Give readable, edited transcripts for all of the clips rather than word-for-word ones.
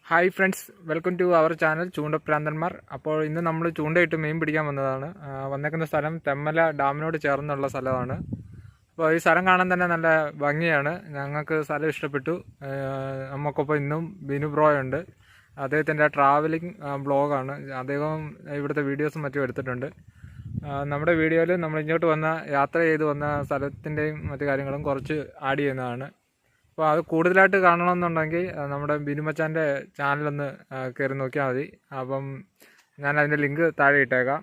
Hi friends, welcome to our channel ചൂണ്ടപ്രാന്തന്മാർ. അപ്പോൾ ഇന്ന് നമ്മൾ ചൂണ്ടയിട്ട് മീൻ പിടിക്കാൻ വന്നതാണ്. വന്നേക്കുന്ന സ്ഥലം തെമ്മല ഡാമിനോട് ചേർന്നുള്ള സ്ഥലമാണ്. അപ്പോൾ ഈ സ്ഥലം കാണാൻ തന്നെ നല്ല ഭംഗിയാണ്. ഞങ്ങൾക്ക് സ്ഥലം ഇഷ്ടപ്പെട്ടു. നമുക്കൊപ്പം ഇന്നും ബിനു ബ്രോയുണ്ട്. അദ്ദേഹത്തിൻ്റെ ട്രാവലിംഗ് ബ്ലോഗാണ്. അദ്ദേഹം ഇവിടുത്തെ വീഡിയോസും മറ്റും എടുത്തിട്ടുണ്ട്. നമ്മുടെ വീഡിയോയിൽ നമ്മൾ ഇങ്ങോട്ട് വന്ന യാത്ര ചെയ്ത് വന്ന സ്ഥലത്തിൻ്റെയും മറ്റു കാര്യങ്ങളും കുറച്ച് ആഡ് ചെയ്യുന്നതാണ്. അപ്പോൾ അത് കൂടുതലായിട്ട് കാണണമെന്നുണ്ടെങ്കിൽ നമ്മുടെ ബിനുമച്ചാൻ്റെ ചാനലൊന്ന് കയറി നോക്കിയാൽ മതി. അപ്പം ഞാൻ അതിൻ്റെ ലിങ്ക് താഴെ ഇട്ടേക്കാം.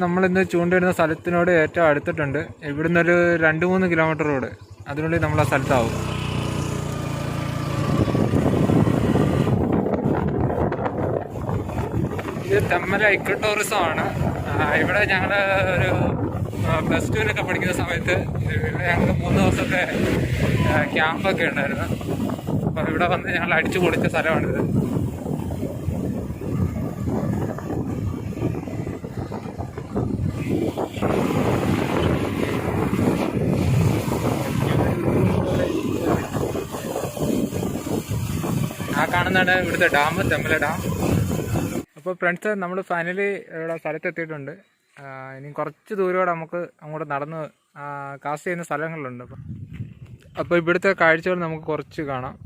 നമ്മളിന്ന് ചൂണ്ടയിടുന്ന സ്ഥലത്തിനോട് ഏറ്റവും അടുത്തിട്ടുണ്ട്. ഇവിടുന്ന് ഒരു 2-3 കിലോമീറ്റർ റോഡ് അതിനുള്ളിൽ നമ്മൾ ആ സ്ഥലത്താവും. ഇത് തെമ്മല ഇക്കോ ടൂറിസം ആണ്. ഇവിടെ ഞങ്ങൾ ഒരു +2-ലൊക്കെ പഠിക്കുന്ന സമയത്ത് ഞങ്ങൾക്ക് 3 ദിവസത്തെ ക്യാമ്പൊക്കെ ഉണ്ടായിരുന്നു. അപ്പോൾ ഇവിടെ വന്ന് ഞങ്ങൾ അടിച്ചു പൊളിച്ച സ്ഥലമാണിത്. ആ കാണുന്നതാണ് ഇവിടുത്തെ ഡാം, തെമ്മല ഡാം. അപ്പോൾ ഫ്രണ്ട്സ്, നമ്മൾ ഫൈനലി ഇവിടെ സ്ഥലത്തെത്തിയിട്ടുണ്ട്. ഇനി കുറച്ച് ദൂരോടെ നമുക്ക് അങ്ങോട്ട് നടന്ന് കാസ്റ്റ് ചെയ്യുന്ന സ്ഥലങ്ങളുണ്ട്. അപ്പോൾ ഇവിടുത്തെ കാഴ്ചകൾ നമുക്ക് കുറച്ച് കാണാം.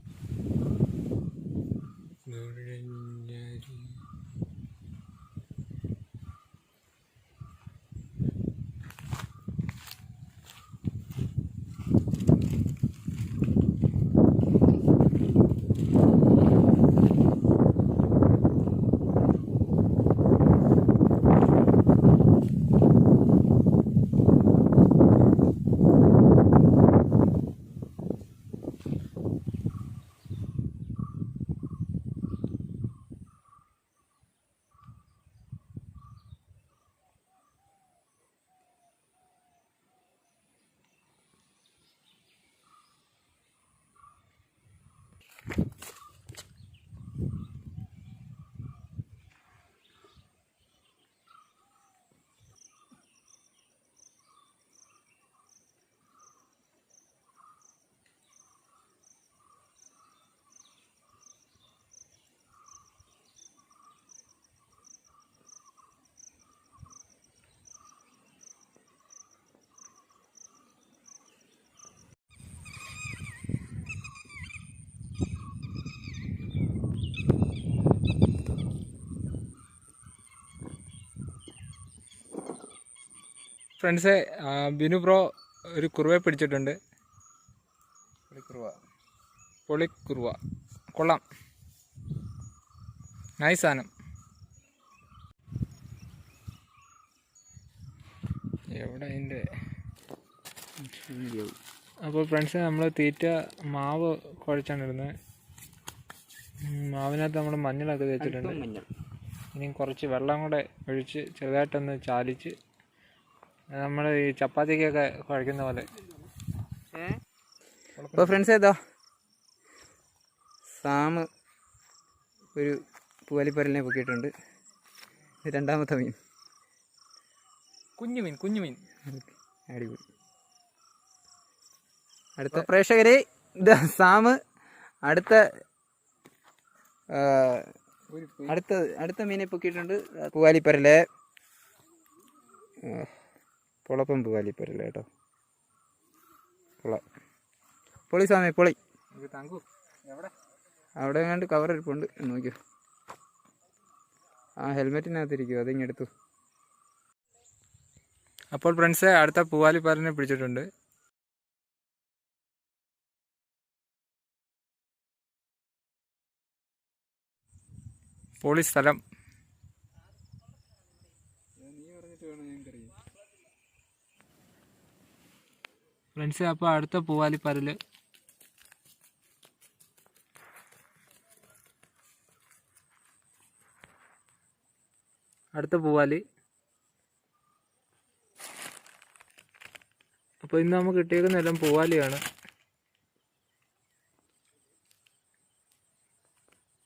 ഫ്രണ്ട്സെ ബിനു ബ്രോ ഒരു കുറുവയെ പിടിച്ചിട്ടുണ്ട്. പൊളിക്കുറുവ കൊള്ളാം, നൈസ് സാധനം. എവിടെ അതിൻ്റെ അപ്പോൾ ഫ്രണ്ട്സ് നമ്മൾ തീറ്റ മാവ് കുഴച്ചാണ് ഇടുന്നത്. മാവിനകത്ത് നമ്മൾ മഞ്ഞളൊക്കെ തേച്ചിട്ടുണ്ട്. ഇനി കുറച്ച് വെള്ളം കൂടെ ഒഴിച്ച് ചെറുതായിട്ടൊന്ന് ചാലിച്ച് നമ്മൾ ഈ ചപ്പാത്തിക്കൊക്കെ കുഴക്കുന്ന പോലെ. അപ്പോൾ ഫ്രണ്ട്സ് ഏതാ സാമ് ഒരു പൂവാലിപ്പരലിനെ പൊക്കിയിട്ടുണ്ട്. രണ്ടാമത്തെ മീൻ കുഞ്ഞു മീൻ അടിപൊളി. അടുത്ത പ്രേക്ഷകരെ ഇതാ സാമ് അടുത്ത മീനെ പൊക്കിയിട്ടുണ്ട്. പൂവാലിപ്പരല്, പൊളപ്പം പൂവാലിപ്പരല് കേട്ടോ. പൊളി സാമേ പൊളി. അവിടെ എങ്ങാണ്ട് കവർ ഇരിപ്പുണ്ട്, നോക്കിയോ. ആ ഹെൽമെറ്റിനകത്തിരിക്കുമോ, അതിങ്ങെടുത്തു. അപ്പോൾ ഫ്രണ്ട്സ് അടുത്ത പൂവാലിപ്പരലിനെ പിടിച്ചിട്ടുണ്ട്. പൊളി സ്ഥലം. ഫ്രണ്ട്സ് അപ്പോൾ അടുത്ത പൂവാലിപ്പരല്. അടുത്ത പൂവാലി. അപ്പോൾ ഇന്ന് നമുക്ക് കിട്ടിയേക്കുന്നതെല്ലാം പൂവാലിയാണ്.